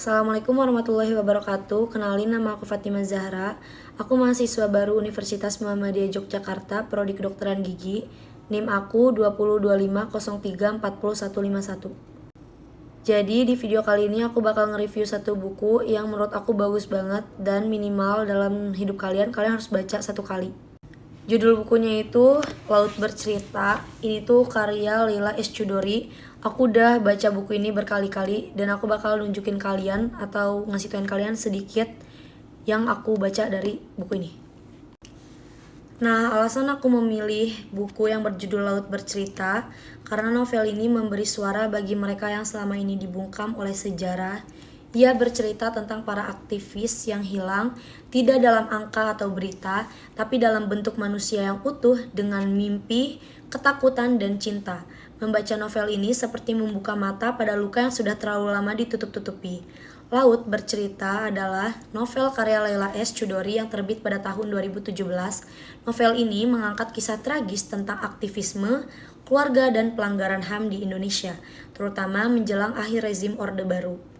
Assalamualaikum warahmatullahi wabarakatuh. Kenalin, nama aku Fatimah Zahra. Aku mahasiswa baru Universitas Muhammadiyah Yogyakarta, Prodi Kedokteran Gigi. NIM aku 202503405151. Jadi di video kali ini aku bakal nge-review satu buku yang menurut aku bagus banget dan minimal dalam hidup kalian harus baca satu kali. Judul bukunya itu Laut Bercerita. Ini tuh karya Leila S. Chudori. Aku udah baca buku ini berkali-kali dan aku bakal nunjukin kalian atau ngasih tauin kalian sedikit yang aku baca dari buku ini. Nah, alasan aku memilih buku yang berjudul Laut Bercerita karena novel ini memberi suara bagi mereka yang selama ini dibungkam oleh sejarah. Ia bercerita tentang para aktivis yang hilang, tidak dalam angka atau berita, tapi dalam bentuk manusia yang utuh dengan mimpi, ketakutan, dan cinta. Membaca novel ini seperti membuka mata pada luka yang sudah terlalu lama ditutup-tutupi. Laut Bercerita adalah novel karya Leila S. Chudori yang terbit pada tahun 2017. Novel ini mengangkat kisah tragis tentang aktivisme, keluarga, dan pelanggaran HAM di Indonesia, terutama menjelang akhir rezim Orde Baru.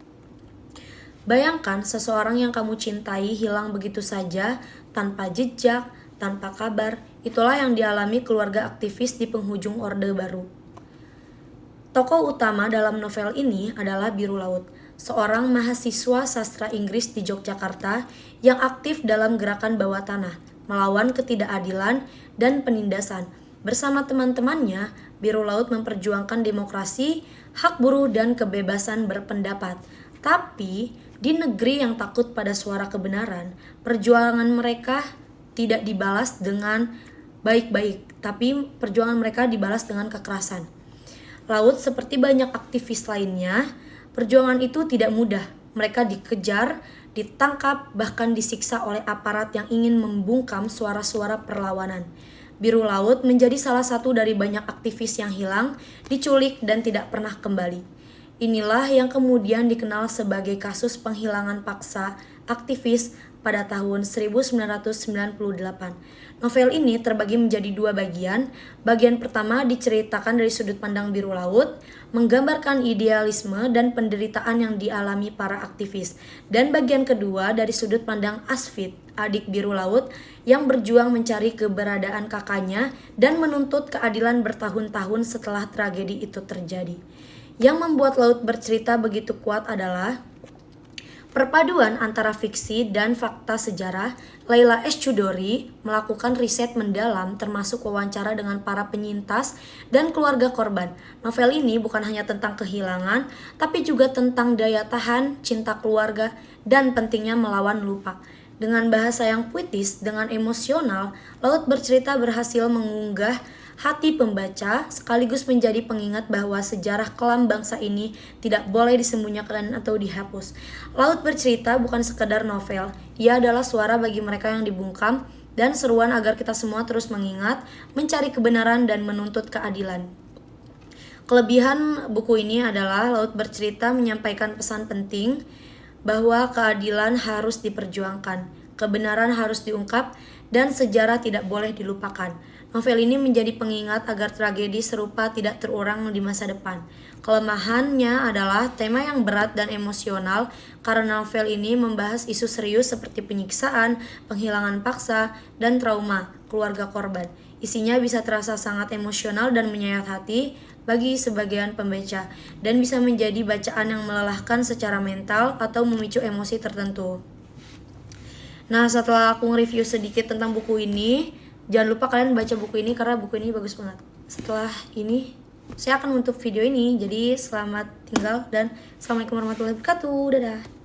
Bayangkan seseorang yang kamu cintai hilang begitu saja, tanpa jejak, tanpa kabar. Itulah yang dialami keluarga aktivis di penghujung Orde Baru. Tokoh utama dalam novel ini adalah Biru Laut, seorang mahasiswa sastra Inggris di Yogyakarta yang aktif dalam gerakan bawah tanah, melawan ketidakadilan dan penindasan. Bersama teman-temannya, Biru Laut memperjuangkan demokrasi, hak buruh, dan kebebasan berpendapat. Tapi, di negeri yang takut pada suara kebenaran, perjuangan mereka tidak dibalas dengan baik-baik, tapi perjuangan mereka dibalas dengan kekerasan. Laut seperti banyak aktivis lainnya, perjuangan itu tidak mudah. Mereka dikejar, ditangkap, bahkan disiksa oleh aparat yang ingin membungkam suara-suara perlawanan. Biru Laut menjadi salah satu dari banyak aktivis yang hilang, diculik, dan tidak pernah kembali. Inilah yang kemudian dikenal sebagai kasus penghilangan paksa aktivis pada tahun 1998. Novel ini terbagi menjadi dua bagian. Bagian pertama diceritakan dari sudut pandang Biru Laut, menggambarkan idealisme dan penderitaan yang dialami para aktivis. Dan bagian kedua dari sudut pandang Asfit, adik Biru Laut, yang berjuang mencari keberadaan kakaknya dan menuntut keadilan bertahun-tahun setelah tragedi itu terjadi. Yang membuat Laut Bercerita begitu kuat adalah perpaduan antara fiksi dan fakta sejarah. Leila S. Chudori melakukan riset mendalam termasuk wawancara dengan para penyintas dan keluarga korban. Novel ini bukan hanya tentang kehilangan, tapi juga tentang daya tahan, cinta keluarga, dan pentingnya melawan lupa. Dengan bahasa yang puitis, dengan emosional, Laut Bercerita berhasil mengunggah hati pembaca sekaligus menjadi pengingat bahwa sejarah kelam bangsa ini tidak boleh disembunyikan atau dihapus. Laut Bercerita bukan sekedar novel, ia adalah suara bagi mereka yang dibungkam dan seruan agar kita semua terus mengingat, mencari kebenaran dan menuntut keadilan. Kelebihan buku ini adalah Laut Bercerita menyampaikan pesan penting bahwa keadilan harus diperjuangkan, kebenaran harus diungkap, dan sejarah tidak boleh dilupakan. Novel ini menjadi pengingat agar tragedi serupa tidak terulang di masa depan. Kelemahannya adalah tema yang berat dan emosional karena novel ini membahas isu serius seperti penyiksaan, penghilangan paksa, dan trauma keluarga korban. Isinya bisa terasa sangat emosional dan menyayat hati bagi sebagian pembaca dan bisa menjadi bacaan yang melelahkan secara mental atau memicu emosi tertentu. Nah, setelah aku nge-review sedikit tentang buku ini, jangan lupa kalian baca buku ini karena buku ini bagus banget. Setelah ini, saya akan menutup video ini. Jadi selamat tinggal dan assalamualaikum warahmatullahi wabarakatuh. Dadah.